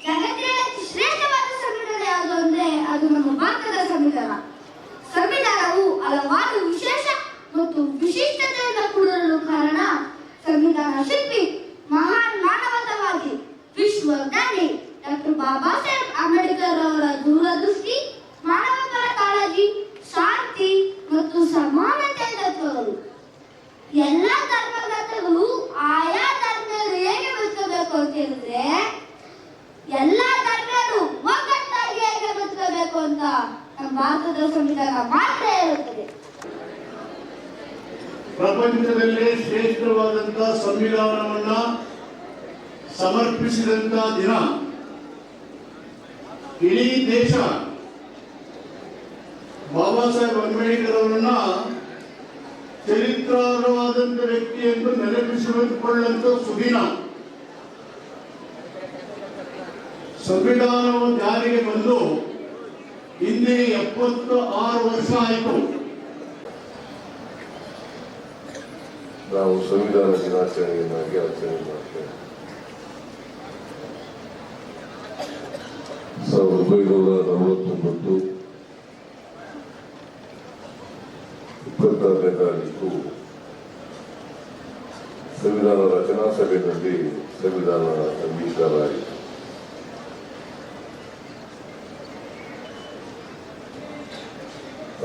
ಜಗತ್ತಿನ ಶ್ರೇಷ್ಠವಾದ ಸಂವಿಧಾನ ಯಾವುದು ಅಂದ್ರೆ ಅದು ನಮ್ಮ ಭಾರತದ ಸಂವಿಧಾನ. ಸಂವಿಧಾನವು ಹಲವಾರು ವಿಶೇಷ ಮತ್ತು ವಿಶಿಷ್ಟತೆಯಿಂದ ಕೂಡಲು ಕಾರಣ ಸಂವಿಧಾನ ಶಿಲ್ಪಿ ಮಹಾನ್ ಮಾನವತಾವಾದಿ ವಿಶ್ವಜ್ಞಾನಿ ಡಾಕ್ಟರ್ ಬಾಬಾ ಸಾಹೇಬ್ ಅಂಬೇಡ್ಕರ್ ಅವರ ದೂರದೃಷ್ಟಿ, ಮಾನವತರ ಕಾಳಜಿ, ಶಾಂತಿ ಮತ್ತು ಸಮಾನತೆ ತತ್ವಗಳು. ಎಲ್ಲ ಧರ್ಮಗ್ರಂಥಗಳು ಆಯಾ ಧರ್ಮರು ಹೇಗೆ ಬದುಕಬೇಕು ಅಂತ ಹೇಳಿದ್ರೆ ಎಲ್ಲ ಧರ್ಮರು ಒಗ್ಗಟ್ಟಾಗಿ ಹೇಗೆ ಬದುಕಬೇಕು ಅಂತ ನಮ್ಮ ಭಾರತದ ಸಂವಿಧಾನ ಮಾತ್ರ ಹೇಳುತ್ತದೆ. ಪ್ರಪಂಚದಲ್ಲೇ ಶ್ರೇಷ್ಠವಾದಂತಹ ಸಂವಿಧಾನವನ್ನ ಸಮರ್ಪಿಸಿದಂತ ದಿನ. ಇಡೀ ದೇಶ ಬಾಬಾ ಸಾಹೇಬ್ ಅಂಬೇಡ್ಕರ್ ಅವರನ್ನ ಚರಿತ್ರಾರ್ಹವಾದಂತ ವ್ಯಕ್ತಿ ಎಂದು ನೆನಪಿಸಿಕೊಳ್ಳುವಂತ ಸುದಿನ. ಸಂವಿಧಾನವು ಜಾರಿಗೆ ಬಂದು ಇಂದಿಗೆ 76 ವರ್ಷ ಆಯಿತು. ನಾವು ಸಂವಿಧಾನ ದಿನಾಚರಣೆಯನ್ನಾಗಿ ಆಚರಣೆ ಮಾಡ್ತೇವೆ. 1949 26ನೇ ತಾರೀಕು ಸಂವಿಧಾನ ರಚನಾ ಸಭೆಯಲ್ಲಿ ಸಂವಿಧಾನ ಅಂಗೀಕಾರ ಆಯಿತು.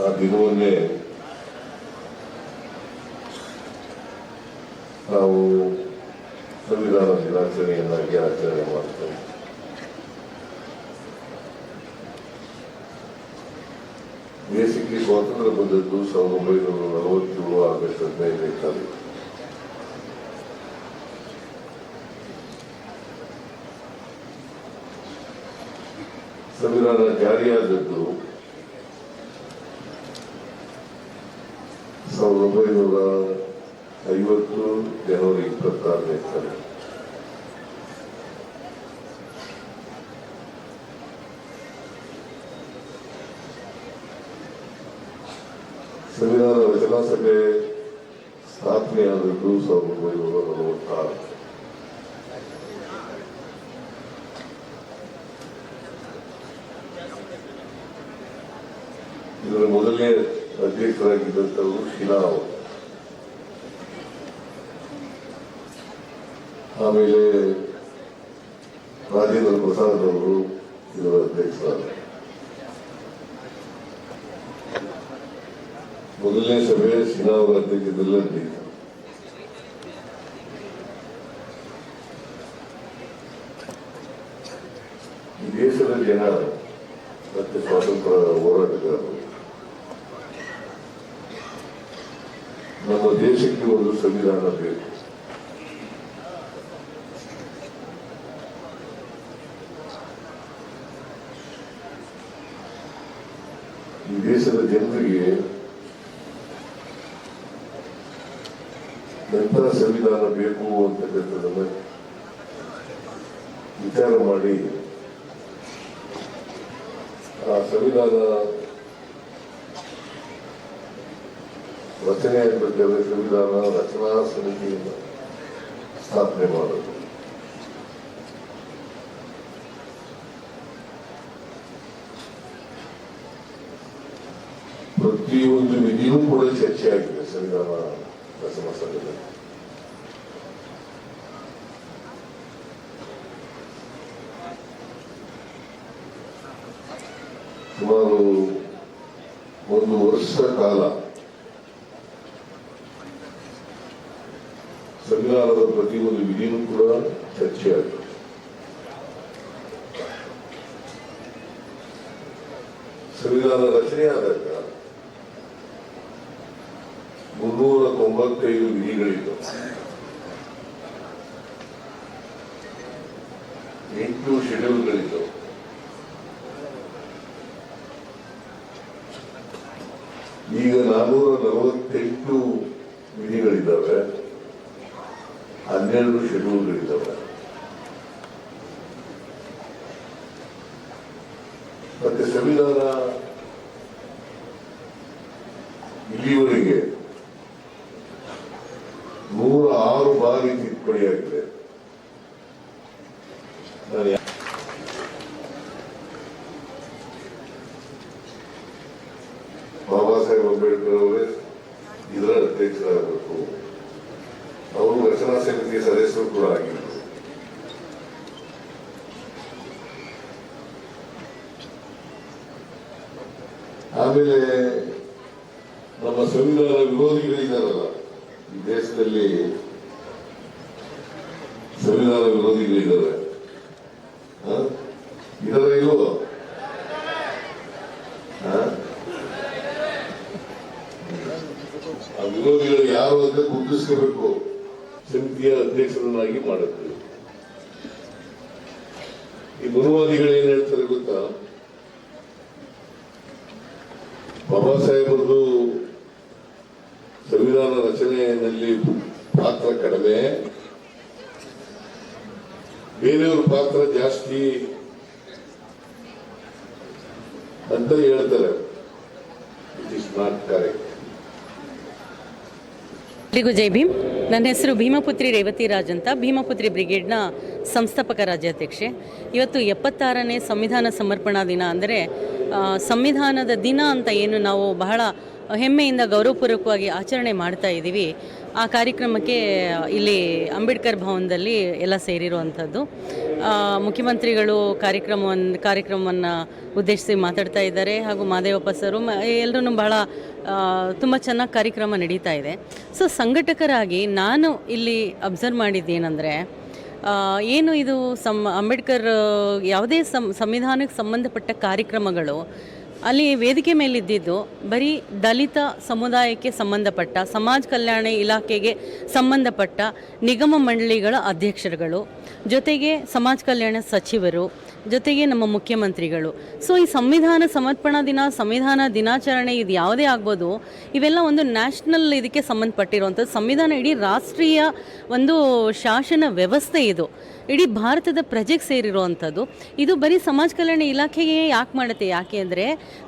ಆ ದಿನವನ್ನೇ ನಾವು ಸಂವಿಧಾನ ದಿನಾಚರಣೆಯನ್ನಾಗಿ ಆಚರಣೆ ಮಾಡ್ತೇವೆ. ದೇಶಕ್ಕೆ ಸ್ವಾತಂತ್ರ್ಯ ಬಂದದ್ದು 1947 ಆಗಸ್ಟ್ 15ನೇ ತಾರೀಕು. ಸಂವಿಧಾನ ಜಾರಿಯಾದದ್ದು 1950 ಜನವರಿ 26ನೇ ತಾರೀಕು. ಸಂವಿಧಾನ ರಚನಾ ಸಭೆ ಸ್ಥಾಪನೆಯಾದದ್ದು 1946. ಇದರ ಮೊದಲನೇ ಅಧ್ಯಕ್ಷರಾಗಿದ್ದಂಥವರು ಶಿಲಾ ಅವರು. ಆಮೇಲೆ ರಾಜೇಂದ್ರ ಪ್ರಸಾದ್ ಅವರು ಇದರ ಅಧ್ಯಕ್ಷರಾದರು. ಮೊದಲನೇ ಸಭೆ ಶಿಲಾ ಅವರ ಅಧ್ಯಕ್ಷದಲ್ಲಿ ನಡೆಯಿತು. ಈ ದೇಶದ ಜನ ಮತ್ತೆ ಸ್ವಾತಂತ್ರ್ಯ ಹೋರಾಟಗಾರರು ನಮ್ಮ ದೇಶಕ್ಕೆ ಒಂದು ಸಂವಿಧಾನ ಬೇಕು. ಈ ದೇಶದ ಜನರಿಗೆ ಎಂಥ ಸಂವಿಧಾನ ಬೇಕು ಅಂತಕ್ಕಂಥದ್ದನ್ನು ವಿಚಾರ ಮಾಡಿ ಆ ಸಂವಿಧಾನ ರಚನೆ ಆಗಬೇಕಾದ್ರೆ ಸಂವಿಧಾನ ರಚನಾ ಸಮಿತಿಯನ್ನು ಸ್ಥಾಪನೆ ಮಾಡೋದು. ಪ್ರತಿಯೊಂದು ವಿಧಿಯೂ ಕೂಡ ಚರ್ಚೆ ಆಗಿದೆ ಸಂವಿಧಾನ ರಚನಾ ಸಭೆಯಲ್ಲಿ. ಸುಮಾರು 1 ವರ್ಷ ಕಾಲ ಸಂವಿಧಾನದ ಪ್ರತಿಯೊಂದು ವಿಧಿಯೂ ಕೂಡ ಚರ್ಚೆ ಆಗಿದೆ. ಸಂವಿಧಾನ ರಚನೆಯಾದಾಗ 395 ವಿಧಿಗಳಿದ್ದವು. 8 ಶೆಡ್ಯೂಲ್ಗಳಿದ್ದವು. ಈಗ 448 ವಿಧಿಗಳಿದ್ದಾವೆ, 12 ಶೆಡ್ಯೂಲ್ಗಳಿದ್ದಾವೆ. ಮತ್ತೆ ಸಂವಿಧಾನ ಇಲ್ಲಿವರೆಗೆ 106 ಬಾರಿ ತಿದ್ದುಪಡಿಯಾಗಿದೆ. ನಾನು ಬಾಬಾ ಸಾಹೇಬ್ ಅಂಬೇಡ್ಕರ್ ಅವರೇ ಇದರ ಅಧ್ಯಕ್ಷರಾಗಬೇಕು. ಅವರು ರಚನಾ ಸಮಿತಿ ಸದಸ್ಯರು ಕೂಡ ಆಗಿದ್ದರು. ಆಮೇಲೆ ನಮ್ಮ ಸಂವಿಧಾನ ವಿರೋಧಿಗಳಿದ್ದಾರಲ್ಲ ಈ ದೇಶದಲ್ಲಿ, ಸಂವಿಧಾನ ವಿರೋಧಿಗಳಿದ್ದಾರೆ, ಇದರ ಇಲ್ವೋ? ಆ ವಿರೋಧಿಗಳು ಯಾರು ಅಂತ ಗುರುತಿಸ್ಕೋಬೇಕು, ಸಮಿತಿಯ ಅಧ್ಯಕ್ಷರನ್ನಾಗಿ ಮಾಡುತ್ತೆ. ಈ ಮನುವಾದಿಗಳು ಏನ್ ಹೇಳ್ತಾರೆ ಗೊತ್ತಾ? ಬಾಬಾ ಸಾಹೇಬರದು ಸಂವಿಧಾನ ರಚನೆಯಲ್ಲಿ ಪಾತ್ರ ಕಡಿಮೆ, ಬೇರೆಯವ್ರ ಪಾತ್ರ ಜಾಸ್ತಿ ಅಂತ ಹೇಳ್ತಾರೆ. It is not correct. ಎಲ್ರಿಗೂ ಜೈ ಭೀಮ್. ನನ್ನ ಹೆಸರು ಭೀಮಪುತ್ರಿ ರೇವತಿ ರಾಜ್ ಅಂತ, ಭೀಮಪುತ್ರಿ ಬ್ರಿಗೇಡ್ನ ಸಂಸ್ಥಾಪಕ ರಾಜ್ಯಾಧ್ಯಕ್ಷೆ. ಇವತ್ತು 76ನೇ ಸಂವಿಧಾನ ಸಮರ್ಪಣಾ ದಿನ, ಅಂದರೆ ಸಂವಿಧಾನದ ದಿನ ಅಂತ ಏನು ನಾವು ಬಹಳ ಹೆಮ್ಮೆಯಿಂದ ಗೌರವಪೂರ್ವಕವಾಗಿ ಆಚರಣೆ ಮಾಡ್ತಾ ಇದ್ದೀವಿ. ಆ ಕಾರ್ಯಕ್ರಮಕ್ಕೆ ಇಲ್ಲಿ ಅಂಬೇಡ್ಕರ್ ಭವನದಲ್ಲಿ ಎಲ್ಲ ಸೇರಿರುವಂಥದ್ದು. ಮುಖ್ಯಮಂತ್ರಿಗಳು ಕಾರ್ಯಕ್ರಮವನ್ನು ಉದ್ದೇಶಿಸಿ ಮಾತಾಡ್ತಾ ಇದ್ದಾರೆ, ಹಾಗೂ ಮಾದೇವಪ್ಪ ಸರು ಎಲ್ಲರೂ ಬಹಳ ತುಂಬ ಚೆನ್ನಾಗಿ ಕಾರ್ಯಕ್ರಮ ನಡೀತಾ ಇದೆ. ಸೊ ಸಂಘಟಕರಾಗಿ ನಾನು ಇಲ್ಲಿ ಅಬ್ಸರ್ವ್ ಮಾಡಿದ್ದೇನೆಂದರೆ, ಏನು ಇದು ಅಂಬೇಡ್ಕರ್ ಯಾವುದೇ ಸಂವಿಧಾನಕ್ಕೆ ಸಂಬಂಧಪಟ್ಟ ಕಾರ್ಯಕ್ರಮಗಳು ಅಲ್ಲಿ ವೇದಿಕೆ ಮೇಲಿದ್ದಿದ್ದು ಬರೀ ದಲಿತ ಸಮುದಾಯಕ್ಕೆ ಸಂಬಂಧಪಟ್ಟ, ಸಮಾಜ ಕಲ್ಯಾಣ ಇಲಾಖೆಗೆ ಸಂಬಂಧಪಟ್ಟ ನಿಗಮ ಮಂಡಳಿಗಳ ಅಧ್ಯಕ್ಷರುಗಳು, ಜೊತೆಗೆ ಸಮಾಜ ಕಲ್ಯಾಣ ಸಚಿವರು, ಜೊತೆಗೆ ನಮ್ಮ ಮುಖ್ಯಮಂತ್ರಿಗಳು. ಸೊ ಈ ಸಂವಿಧಾನ ಸಮರ್ಪಣಾ ದಿನ, ಸಂವಿಧಾನ ದಿನಾಚರಣೆ ಇದು ಯಾವುದೇ ಆಗ್ಬೋದು, ಇವೆಲ್ಲ ಒಂದು ನ್ಯಾಷನಲ್ ಇದಕ್ಕೆ ಸಂಬಂಧಪಟ್ಟಿರುವಂಥದ್ದು. ಸಂವಿಧಾನ ಇಡೀ ರಾಷ್ಟ್ರೀಯ ಒಂದು ಶಾಸನ ವ್ಯವಸ್ಥೆ, ಇದು ಇಡೀ ಭಾರತದ ಪ್ರಜೆಗೆ ಸೇರಿರುವಂಥದ್ದು. ಇದು ಬರೀ ಸಮಾಜ ಕಲ್ಯಾಣ ಇಲಾಖೆಗೆ ಯಾಕೆ ಮಾಡುತ್ತೆ? ಯಾಕೆ ಅಂದರೆ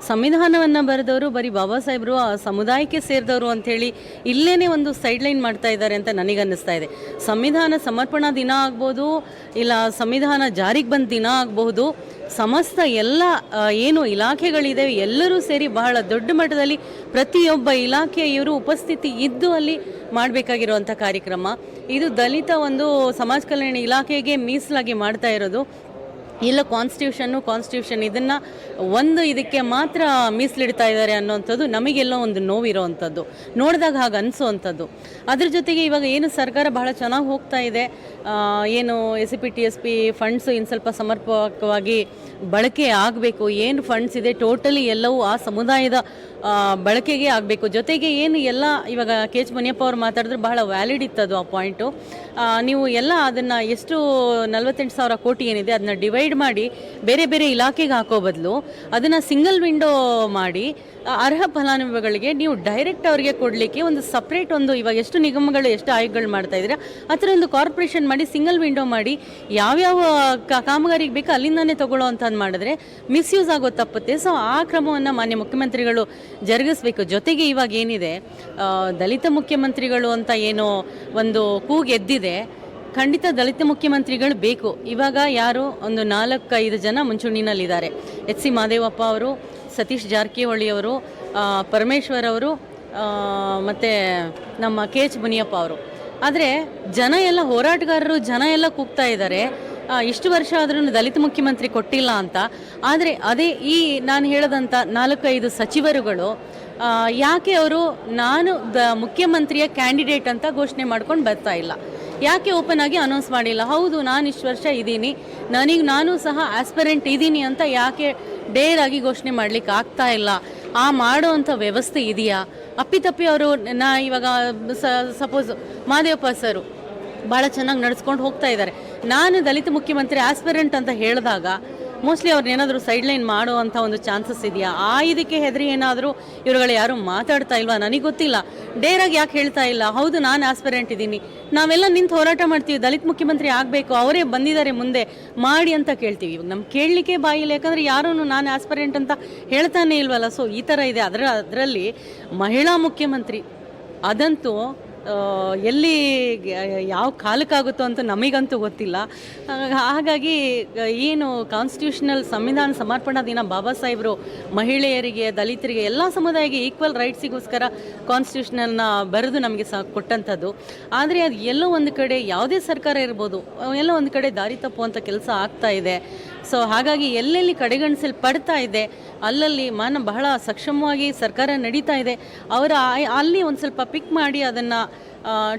ಸಂವಿಧಾನವನ್ನು ಬರೆದವರು ಬರೀ ಬಾಬಾ ಸಾಹೇಬರು ಆ ಸಮುದಾಯಕ್ಕೆ ಸೇರಿದವರು ಅಂಥೇಳಿ ಇಲ್ಲೇ ಒಂದು ಸೈಡ್ಲೈನ್ ಮಾಡ್ತಾ ಇದ್ದಾರೆ ಅಂತ ನನಗನ್ನಿಸ್ತಾ ಇದೆ. ಸಂವಿಧಾನ ಸಮರ್ಪಣಾ ದಿನ ಆಗ್ಬೋದು, ಇಲ್ಲ ಸಂವಿಧಾನ ಜಾರಿಗೆ ಬಂದ ದಿನ ಆಗಬಹುದು, ಸಮಸ್ತ ಎಲ್ಲ ಏನು ಇಲಾಖೆಗಳಿದೆ ಎಲ್ಲರೂ ಸೇರಿ ಬಹಳ ದೊಡ್ಡ ಮಟ್ಟದಲ್ಲಿ ಪ್ರತಿಯೊಬ್ಬ ಇಲಾಖೆಯವರು ಉಪಸ್ಥಿತಿ ಇದ್ದು ಅಲ್ಲಿ ಮಾಡಬೇಕಾಗಿರುವಂಥ ಕಾರ್ಯಕ್ರಮ ಇದು. ದಲಿತ ಒಂದು ಸಮಾಜ ಕಲ್ಯಾಣ ಇಲಾಖೆಗೆ ಮೀಸಲಾಗಿ ಮಾಡ್ತಾ ಇರೋದು. ಇಲ್ಲ ಕಾನ್ಸ್ಟಿಟ್ಯೂಷನ್ ಇದನ್ನು ಒಂದು ಇದಕ್ಕೆ ಮಾತ್ರ ಮೀಸಲಿಡ್ತಾ ಇದ್ದಾರೆ ಅನ್ನೋವಂಥದ್ದು ನಮಗೆಲ್ಲೋ ಒಂದು ನೋವಿರೋವಂಥದ್ದು, ನೋಡಿದಾಗ ಹಾಗೆ ಅನಿಸೋವಂಥದ್ದು. ಅದ್ರ ಜೊತೆಗೆ ಇವಾಗ ಏನು ಸರ್ಕಾರ ಬಹಳ ಚೆನ್ನಾಗಿ ಹೋಗ್ತಾ ಇದೆ, ಏನು SC TSP ಫಂಡ್ಸು ಇನ್ನು ಸ್ವಲ್ಪ ಸಮರ್ಪಕವಾಗಿ ಬಳಕೆ ಆಗಬೇಕು. ಏನು ಫಂಡ್ಸ್ ಇದೆ ಟೋಟಲಿ ಎಲ್ಲವೂ ಆ ಸಮುದಾಯದ ಬಳಕೆಗೆ ಆಗಬೇಕು. ಜೊತೆಗೆ ಏನು ಎಲ್ಲ ಇವಾಗ KH ಮುನಿಯಪ್ಪ ಅವ್ರು ಮಾತಾಡಿದ್ರು ಬಹಳ ವ್ಯಾಲಿಡ್ ಇತ್ತದು ಆ ಪಾಯಿಂಟು. ನೀವು ಎಲ್ಲ ಅದನ್ನು ಎಷ್ಟು 48,000 ಕೋಟಿ ಏನಿದೆ ಅದನ್ನ ಡಿವೈಡ್ ಮಾಡಿ ಬೇರೆ ಬೇರೆ ಇಲಾಖೆಗೆ ಹಾಕೋ ಬದಲು ಅದನ್ನು ಸಿಂಗಲ್ ವಿಂಡೋ ಮಾಡಿ ಅರ್ಹ ಫಲಾನುಭವಿಗಳಿಗೆ ನೀವು ಡೈರೆಕ್ಟ್ ಅವರಿಗೆ ಕೊಡಲಿಕ್ಕೆ ಒಂದು ಸಪ್ರೇಟ್ ಒಂದು, ಇವಾಗ ಎಷ್ಟು ನಿಗಮಗಳು ಎಷ್ಟು ಆಯೋಗಗಳು ಮಾಡ್ತಾ ಇದ್ದೀರಾ ಆ ಥರ ಒಂದು ಕಾರ್ಪೊರೇಷನ್ ಮಾಡಿ ಸಿಂಗಲ್ ವಿಂಡೋ ಮಾಡಿ ಯಾವ್ಯಾವ ಕಾಮಗಾರಿಗೆ ಬೇಕೋ ಅಲ್ಲಿಂದಾನೇ ತೊಗೊಳ್ಳೋ ಅಂಥದ್ದು ಮಾಡಿದ್ರೆ ಮಿಸ್ಯೂಸ್ ಆಗೋ ತಪ್ಪುತ್ತೆ. ಸೊ ಆ ಕ್ರಮವನ್ನು ಮಾನ್ಯ ಮುಖ್ಯಮಂತ್ರಿಗಳು ಜರುಗಿಸ್ಬೇಕು. ಜೊತೆಗೆ ಇವಾಗ ಏನಿದೆ ದಲಿತ ಮುಖ್ಯಮಂತ್ರಿಗಳು ಅಂತ ಏನೋ ಒಂದು ಕೂಗು ಎದ್ದಿದೆ, ಖಂಡಿತ ದಲಿತ ಮುಖ್ಯಮಂತ್ರಿಗಳು ಬೇಕು. ಇವಾಗ ಯಾರು ಒಂದು 4-5 ಜನ ಮುಂಚೂಣಿನಲ್ಲಿದ್ದಾರೆ. HC ಮಾದೇವಪ್ಪ ಅವರು, ಸತೀಶ್ ಜಾರಕಿಹೊಳಿ ಅವರು, ಪರಮೇಶ್ವರ್ ಅವರು, ಮತ್ತು ನಮ್ಮ KH ಮುನಿಯಪ್ಪ ಅವರು. ಆದರೆ ಜನ ಎಲ್ಲ ಹೋರಾಟಗಾರರು, ಜನ ಎಲ್ಲ ಕೂಗ್ತಾ ಇದ್ದಾರೆ ಇಷ್ಟು ವರ್ಷ ಆದ್ರೂ ದಲಿತ ಮುಖ್ಯಮಂತ್ರಿ ಕೊಟ್ಟಿಲ್ಲ ಅಂತ. ಆದರೆ ಅದೇ ಈ ನಾನು ಹೇಳದಂಥ 4-5 ಸಚಿವರುಗಳು ಯಾಕೆ ಅವರು ನಾನು ಮುಖ್ಯಮಂತ್ರಿಯ ಕ್ಯಾಂಡಿಡೇಟ್ ಅಂತ ಘೋಷಣೆ ಮಾಡ್ಕೊಂಡು ಬರ್ತಾ ಇಲ್ಲ? ಯಾಕೆ ಓಪನ್ ಆಗಿ ಅನೌನ್ಸ್ ಮಾಡಿಲ್ಲ? ಹೌದು ನಾನು ಇಷ್ಟು ವರ್ಷ ಇದ್ದೀನಿ, ನಾನು ಸಹ ಆಸ್ಪರೆಂಟ್ ಇದ್ದೀನಿ ಅಂತ ಯಾಕೆ ಡೇರ್ ಆಗಿ ಘೋಷಣೆ ಮಾಡಲಿಕ್ಕೆ ಆಗ್ತಾ ಇಲ್ಲ? ಆ ಮಾಡೋ ಅಂಥ ವ್ಯವಸ್ಥೆ ಇದೆಯಾ? ಅಪ್ಪಿತಪ್ಪಿ ಅವರು ಇವಾಗ ಸಪೋಸ್ ಮಾದೇವಪ್ಪ ಸರು ಭಾಳ ಚೆನ್ನಾಗಿ ನಡೆಸ್ಕೊಂಡು ಹೋಗ್ತಾ ಇದ್ದಾರೆ. ನಾನು ದಲಿತ ಮುಖ್ಯಮಂತ್ರಿ ಆಸ್ಪರೆಂಟ್ ಅಂತ ಹೇಳಿದಾಗ ಮೋಸ್ಟ್ಲಿ ಅವ್ರನ್ನೇನಾದರೂ ಸೈಡ್ಲೈನ್ ಮಾಡುವಂಥ ಒಂದು ಚಾನ್ಸಸ್ ಇದೆಯಾ? ಇದಕ್ಕೆ ಹೆದರಿ ಏನಾದರೂ ಇವ್ರುಗಳು ಯಾರು ಮಾತಾಡ್ತಾ ಇಲ್ವಾ? ನನಗೆ ಗೊತ್ತಿಲ್ಲ. ಡೇರಾಗಿ ಯಾಕೆ ಹೇಳ್ತಾ ಇಲ್ಲ? ಹೌದು ನಾನು ಆಸ್ಪರೆಂಟ್ ಇದ್ದೀನಿ, ನಾವೆಲ್ಲ ನಿಂತು ಹೋರಾಟ ಮಾಡ್ತೀವಿ, ದಲಿತ ಮುಖ್ಯಮಂತ್ರಿ ಆಗಬೇಕು, ಅವರೇ ಬಂದಿದ್ದಾರೆ ಮುಂದೆ ಮಾಡಿ ಅಂತ ಕೇಳ್ತೀವಿ. ಇವಾಗ ನಮ್ಗೆ ಕೇಳಲಿಕ್ಕೆ ಬಾಯಿಲ್ಲ, ಯಾಕಂದರೆ ಯಾರೂ ನಾನು ಆಸ್ಪರೆಂಟ್ ಅಂತ ಹೇಳ್ತಾನೆ ಇಲ್ವಲ್ಲ. ಸೊ ಈ ಥರ ಇದೆ. ಅದರಲ್ಲಿ ಮಹಿಳಾ ಮುಖ್ಯಮಂತ್ರಿ ಅದಂತೂ ಎಲ್ಲಿ ಯಾವ ಕಾಲಕ್ಕಾಗುತ್ತೋ ಅಂತ ನಮಗಂತೂ ಗೊತ್ತಿಲ್ಲ. ಹಾಗಾಗಿ ಏನು ಕಾನ್ಸ್ಟಿಟ್ಯೂಷನಲ್ ಸಂವಿಧಾನ ಸಮರ್ಪಣಾ ದಿನ ಬಾಬಾ ಸಾಹೇಬರು ಮಹಿಳೆಯರಿಗೆ, ದಲಿತರಿಗೆ, ಎಲ್ಲ ಸಮುದಾಯಕ್ಕೆ ಈಕ್ವಲ್ ರೈಟ್ಸಿಗೋಸ್ಕರ ಕಾನ್ಸ್ಟಿಟ್ಯೂಷನಲ್ನ ಬರೆದು ನಮಗೆ ಕೊಟ್ಟಂಥದ್ದು. ಆದರೆ ಅದು ಎಲ್ಲೋ ಒಂದು ಕಡೆ ಯಾವುದೇ ಸರ್ಕಾರ ಇರ್ಬೋದು, ಎಲ್ಲೋ ಒಂದು ಕಡೆ ದಾರಿ ತಪ್ಪುವಂಥ ಕೆಲಸ ಆಗ್ತಾ ಇದೆ. ಸೊ ಹಾಗಾಗಿ ಎಲ್ಲೆಲ್ಲಿ ಕಡೆಗಣಿಸಲ್ಪಡ್ತಾ ಇದೆ ಅಲ್ಲಲ್ಲಿ ಬಹಳ ಸಕ್ಷಮವಾಗಿ ಸರ್ಕಾರ ನಡೀತಾ ಇದೆ. ಅಲ್ಲಿ ಒಂದು ಸ್ವಲ್ಪ ಪಿಕ್ ಮಾಡಿ ಅದನ್ನು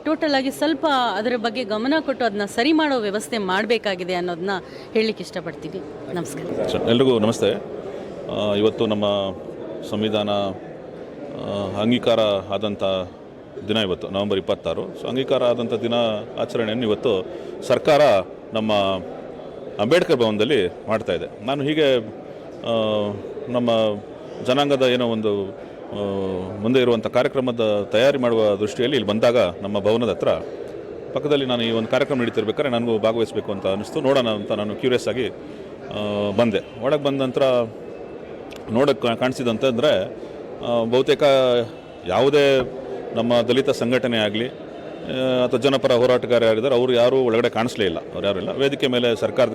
ಟೋಟಲ್ ಆಗಿ ಸ್ವಲ್ಪ ಅದರ ಬಗ್ಗೆ ಗಮನ ಕೊಟ್ಟು ಅದನ್ನ ಸರಿ ಮಾಡೋ ವ್ಯವಸ್ಥೆ ಮಾಡಬೇಕಾಗಿದೆ ಅನ್ನೋದನ್ನ ಹೇಳಲಿಕ್ಕೆ ಇಷ್ಟಪಡ್ತೀವಿ. ನಮಸ್ಕಾರ. ಎಲ್ರಿಗೂ ನಮಸ್ತೆ. ಇವತ್ತು ನಮ್ಮ ಸಂವಿಧಾನ ಅಂಗೀಕಾರ ಆದಂಥ ದಿನ ಇವತ್ತು ನವೆಂಬರ್ 26. ಸೊ ಅಂಗೀಕಾರ ಆದಂಥ ದಿನ ಆಚರಣೆಯನ್ನು ಇವತ್ತು ಸರ್ಕಾರ ನಮ್ಮ ಅಂಬೇಡ್ಕರ್ ಭವನದಲ್ಲಿ ಮಾಡ್ತಾ ಇದೆ. ನಾನು ಹೀಗೆ ನಮ್ಮ ಜನಾಂಗದ ಏನೋ ಒಂದು ಮುಂದೆ ಇರುವಂಥ ಕಾರ್ಯಕ್ರಮದ ತಯಾರಿ ಮಾಡುವ ದೃಷ್ಟಿಯಲ್ಲಿ ಇಲ್ಲಿ ಬಂದಾಗ ನಮ್ಮ ಭವನದ ಹತ್ರ ಪಕ್ಕದಲ್ಲಿ ನಾನು ಈ ಒಂದು ಕಾರ್ಯಕ್ರಮ ನಡೀತಿರ್ಬೇಕಾದ್ರೆ ನನಗೂ ಭಾಗವಹಿಸಬೇಕು ಅಂತ ಅನ್ನಿಸ್ತು. ನೋಡೋಣ ಅಂತ ನಾನು ಕ್ಯೂರಿಯಸ್ ಆಗಿ ಬಂದೆ. ಒಳಗೆ ಬಂದ ನಂತರ ನೋಡೋಕ್ಕೆ ಕಾಣಿಸಿದಂತಂದರೆ ಬಹುತೇಕ ಯಾವುದೇ ನಮ್ಮ ದಲಿತ ಸಂಘಟನೆ ಆಗಲಿ ಅಥವಾ ಜನಪರ ಹೋರಾಟಗಾರ ಯಾರಿದ್ದಾರೆ ಅವರು ಯಾರೂ ಒಳಗಡೆ ಕಾಣಿಸ್ಲೇ ಇಲ್ಲ. ಅವ್ರು ಯಾರೂ ಇಲ್ಲ. ವೇದಿಕೆ ಮೇಲೆ ಸರ್ಕಾರದ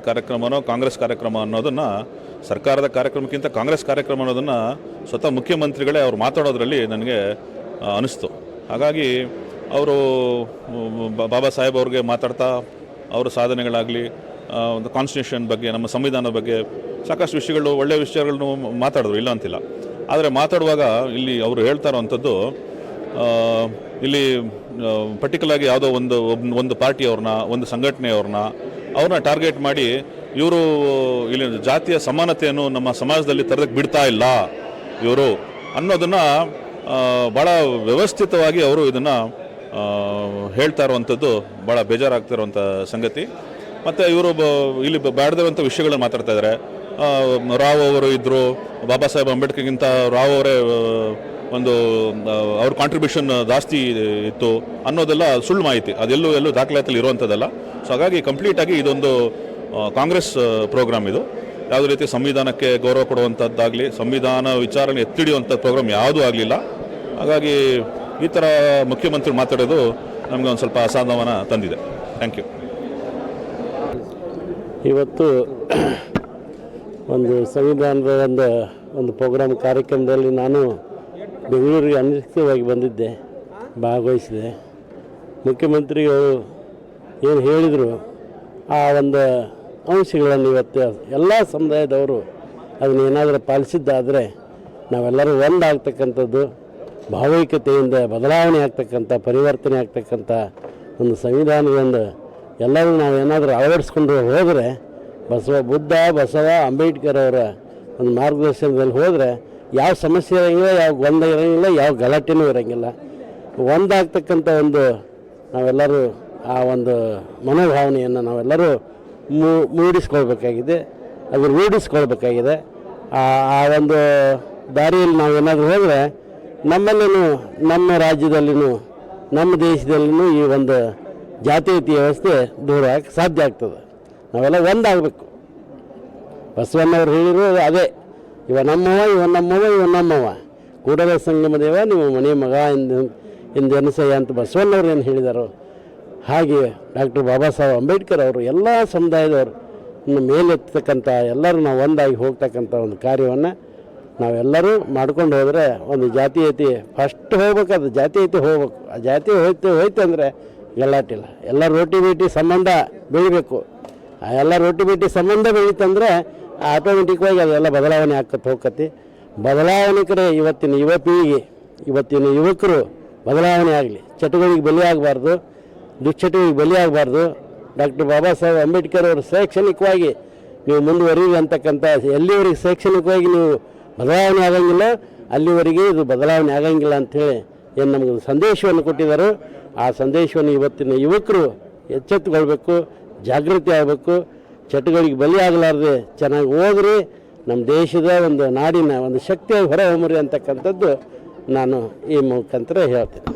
ಕಾರ್ಯಕ್ರಮನೋ ಕಾಂಗ್ರೆಸ್ ಕಾರ್ಯಕ್ರಮ ಅನ್ನೋದನ್ನು, ಸರ್ಕಾರದ ಕಾರ್ಯಕ್ರಮಕ್ಕಿಂತ ಕಾಂಗ್ರೆಸ್ ಕಾರ್ಯಕ್ರಮ ಅನ್ನೋದನ್ನು ಸ್ವತಃ ಮುಖ್ಯಮಂತ್ರಿಗಳೇ ಅವ್ರು ಮಾತಾಡೋದ್ರಲ್ಲಿ ನನಗೆ ಅನಿಸ್ತು. ಹಾಗಾಗಿ ಅವರು ಬಾಬಾ ಸಾಹೇಬ್ ಅವ್ರಿಗೆ ಮಾತಾಡ್ತಾ ಅವರ ಸಾಧನೆಗಳಾಗಲಿ, ಒಂದು ಕಾನ್ಸ್ಟಿಟ್ಯೂಷನ್ ಬಗ್ಗೆ, ನಮ್ಮ ಸಂವಿಧಾನದ ಬಗ್ಗೆ ಸಾಕಷ್ಟು ವಿಷಯಗಳು, ಒಳ್ಳೆಯ ವಿಷಯಗಳನ್ನು ಮಾತಾಡಿದ್ರು, ಇಲ್ಲ ಅಂತಿಲ್ಲ. ಆದರೆ ಮಾತಾಡುವಾಗ ಇಲ್ಲಿ ಅವರು ಹೇಳ್ತಾ ಇರೋವಂಥದ್ದು, ಇಲ್ಲಿ ಪರ್ಟಿಕ್ಯುಲರ್ಗೆ ಯಾವುದೋ ಒಂದು ಪಾರ್ಟಿಯವ್ರನ್ನ, ಒಂದು ಸಂಘಟನೆಯವ್ರನ್ನ ಟಾರ್ಗೆಟ್ ಮಾಡಿ ಇವರು ಇಲ್ಲಿ ಜಾತಿಯ ಸಮಾನತೆಯನ್ನು ನಮ್ಮ ಸಮಾಜದಲ್ಲಿ ತರದಕ್ಕೆ ಬಿಡ್ತಾ ಇಲ್ಲ ಇವರು ಅನ್ನೋದನ್ನು ಭಾಳ ವ್ಯವಸ್ಥಿತವಾಗಿ ಅವರು ಇದನ್ನು ಹೇಳ್ತಾ ಇರುವಂಥದ್ದು ಭಾಳ ಬೇಜಾರಾಗ್ತಿರುವಂಥ ಸಂಗತಿ. ಮತ್ತು ಇವರು ಇಲ್ಲಿ ಬೇಡದಿರುವಂಥ ವಿಷಯಗಳನ್ನ ಮಾತಾಡ್ತಾ ಇದ್ದಾರೆ. ರಾವ್ ಅವರು ಇದ್ದರು, ಬಾಬಾ ಸಾಹೇಬ್ ಅಂಬೇಡ್ಕರ್ಗಿಂತ ರಾವ್ ಅವರೇ ಒಂದು ಅವ್ರ ಕಾಂಟ್ರಿಬ್ಯೂಷನ್ ಜಾಸ್ತಿ ಇತ್ತು ಅನ್ನೋದೆಲ್ಲ ಸುಳ್ಳು ಮಾಹಿತಿ. ಅದೆಲ್ಲೂ ದಾಖಲಾತಿಯಲ್ಲಿ ಇರುವಂಥದ್ದಲ್ಲ. ಸೊ ಹಾಗಾಗಿ ಕಂಪ್ಲೀಟಾಗಿ ಇದೊಂದು ಕಾಂಗ್ರೆಸ್ ಪ್ರೋಗ್ರಾಮ್. ಇದು ಯಾವುದೇ ರೀತಿ ಸಂವಿಧಾನಕ್ಕೆ ಗೌರವ ಕೊಡುವಂಥದ್ದಾಗಲಿ, ಸಂವಿಧಾನ ವಿಚಾರಣೆ ಎತ್ತಿಡಿಯುವಂಥ ಪ್ರೋಗ್ರಾಮ್ ಯಾವುದೂ ಆಗಲಿಲ್ಲ. ಹಾಗಾಗಿ ಈ ಥರ ಮುಖ್ಯಮಂತ್ರಿ ಮಾತಾಡೋದು ನಮಗೆ ಒಂದು ಸ್ವಲ್ಪ ಅಸಮಾಧಾನ ತಂದಿದೆ. Thank you. ಇವತ್ತು ಒಂದು ಸಂವಿಧಾನದ ಒಂದು ಪ್ರೋಗ್ರಾಮ್ ಕಾರ್ಯಕ್ರಮದಲ್ಲಿ ನಾನು ಬೆಂಗಳೂರಿಗೆ ಅನಿಶ್ಚಿತವಾಗಿ ಬಂದಿದ್ದೆ, ಭಾಗವಹಿಸಿದೆ. ಮುಖ್ಯಮಂತ್ರಿಗಳು ಏನು ಹೇಳಿದರು ಆ ಒಂದು ಅಂಶಗಳನ್ನು ಇವತ್ತು ಎಲ್ಲ ಸಮುದಾಯದವರು ಅದನ್ನೇನಾದರೂ ಪಾಲಿಸಿದ್ದಾದರೆ ನಾವೆಲ್ಲರೂ ಒಂದಾಗ್ತಕ್ಕಂಥದ್ದು, ಭಾವೈಕ್ಯತೆಯಿಂದ ಬದಲಾವಣೆ ಆಗ್ತಕ್ಕಂಥ, ಪರಿವರ್ತನೆ ಆಗ್ತಕ್ಕಂಥ ಒಂದು ಸಂವಿಧಾನದಿಂದ ಎಲ್ಲರೂ ನಾವು ಏನಾದರೂ ಅಳವಡಿಸ್ಕೊಂಡು ಹೋದರೆ, ಬಸವ ಅಂಬೇಡ್ಕರ್ ಅವರ ಒಂದು ಮಾರ್ಗದರ್ಶನದಲ್ಲಿ ಹೋದರೆ ಯಾವ ಸಮಸ್ಯೆ ಇರೋಂಗಿಲ್ಲ, ಯಾವ ಗೊಂದಲ ಇರೋಂಗಿಲ್ಲ, ಯಾವ ಗಲಾಟೆನೂ ಇರೋಂಗಿಲ್ಲ. ಒಂದಾಗ್ತಕ್ಕಂಥ ಒಂದು ನಾವೆಲ್ಲರೂ ಆ ಒಂದು ಮನೋಭಾವನೆಯನ್ನು ನಾವೆಲ್ಲರೂ ಮೂಡಿಸ್ಕೊಳ್ಬೇಕಾಗಿದೆ, ಅದು ರೂಢಿಸ್ಕೊಳ್ಬೇಕಾಗಿದೆ. ಆ ಒಂದು ದಾರಿಯಲ್ಲಿ ನಾವೇನಾದರೂ ಹೋದರೆ ನಮ್ಮಲ್ಲಿನೂ, ನಮ್ಮ ರಾಜ್ಯದಲ್ಲಿನೂ, ನಮ್ಮ ದೇಶದಲ್ಲಿನೂ ಈ ಒಂದು ಜಾತೀಯತೆ ವ್ಯವಸ್ಥೆ ದೂರ ಆಗಕ್ಕೆ ಸಾಧ್ಯ ಆಗ್ತದೆ. ನಾವೆಲ್ಲ ಒಂದಾಗಬೇಕು. ಬಸವಣ್ಣವ್ರು ಹೇಳಿರೋದು ಅದೇ, ಇವ ನಮ್ಮವ ಕೂಡಲ ಸಂಗಮ ದೇವ ನಿಮ್ಮ ಮನೆ ಮಗ ಎಂದೆನಸಯ್ಯ ಅಂತ ಬಸವಣ್ಣವ್ರು ಏನು ಹೇಳಿದಾರೋ ಹಾಗೆ ಡಾಕ್ಟರ್ ಬಾಬಾ ಸಾಹೇಬ್ ಅಂಬೇಡ್ಕರ್ ಅವರು ಎಲ್ಲ ಸಮುದಾಯದವರು ಮೇಲೆತ್ತಕ್ಕಂಥ ಎಲ್ಲರೂ ನಾವು ಒಂದಾಗಿ ಹೋಗ್ತಕ್ಕಂಥ ಒಂದು ಕಾರ್ಯವನ್ನು ನಾವೆಲ್ಲರೂ ಮಾಡ್ಕೊಂಡು ಹೋದರೆ ಒಂದು ಜಾತೀಯತೆ ಫಸ್ಟ್ ಹೋಗ್ಬೇಕು. ಅದು ಜಾತೀಯತೆ ಹೋಗ್ಬೇಕು. ಆ ಜಾತಿ ಹೋಯ್ತು ಅಂದರೆ ಗಲಾಟಿಲ್ಲ. ಎಲ್ಲ ರೋಟಿ ಬೇಟಿ ಸಂಬಂಧ ಬೆಳಿಬೇಕು. ಆ ಎಲ್ಲ ರೋಟಿ ಬೇಟಿ ಸಂಬಂಧ ಬೆಳೀತಂದರೆ ಆಟೋಮೆಟಿಕ್ವಾಗಿ ಅದೆಲ್ಲ ಬದಲಾವಣೆ ಹೋಗ್ತತಿ. ಬದಲಾವಣೆ ಕಡೆ ಇವತ್ತಿನ ಯುವ ಪೀಳಿಗೆ, ಇವತ್ತಿನ ಯುವಕರು ಬದಲಾವಣೆ ಆಗಲಿ, ಚಟುವಟಿಕೆಗೆ ಬಲಿಯಾಗಬಾರ್ದು, ದುಶ್ಚಟುವಟಿಕೆಗೆ ಬಲಿಯಾಗಬಾರ್ದು. ಡಾಕ್ಟರ್ ಬಾಬಾ ಸಾಹೇಬ್ ಅಂಬೇಡ್ಕರ್ ಅವರು ಶೈಕ್ಷಣಿಕವಾಗಿ ನೀವು ಮುಂದುವರಿರಿ ಅಂತಕ್ಕಂಥ, ಎಲ್ಲಿವರೆಗೆ ಶೈಕ್ಷಣಿಕವಾಗಿ ನೀವು ಬದಲಾವಣೆ ಆಗಂಗಿಲ್ಲ ಅಲ್ಲಿವರೆಗೆ ಇದು ಬದಲಾವಣೆ ಆಗಂಗಿಲ್ಲ ಅಂಥೇಳಿ ಏನು ನಮಗೆ ಸಂದೇಶವನ್ನು ಕೊಟ್ಟಿದ್ದಾರೋ ಆ ಸಂದೇಶವನ್ನು ಇವತ್ತಿನ ಯುವಕರು ಎಚ್ಚೆತ್ತುಕೊಳ್ಬೇಕು, ಜಾಗೃತಿ ಆಗಬೇಕು. ಚಟುವಟಿಕೆಗೆ ಬಲಿಯಾಗಲಾರ್ದೆ ಚೆನ್ನಾಗಿ ಓದ್ರಿ, ನಮ್ಮ ದೇಶದ ಒಂದು ನಾಡಿನ ಒಂದು ಶಕ್ತಿಯಾಗಿ ಹೊರಹೊಮ್ಮರಿ ಅಂತಕ್ಕಂಥದ್ದು ನಾನು ಈ ಮುಖಾಂತರ ಹೇಳ್ತೀನಿ.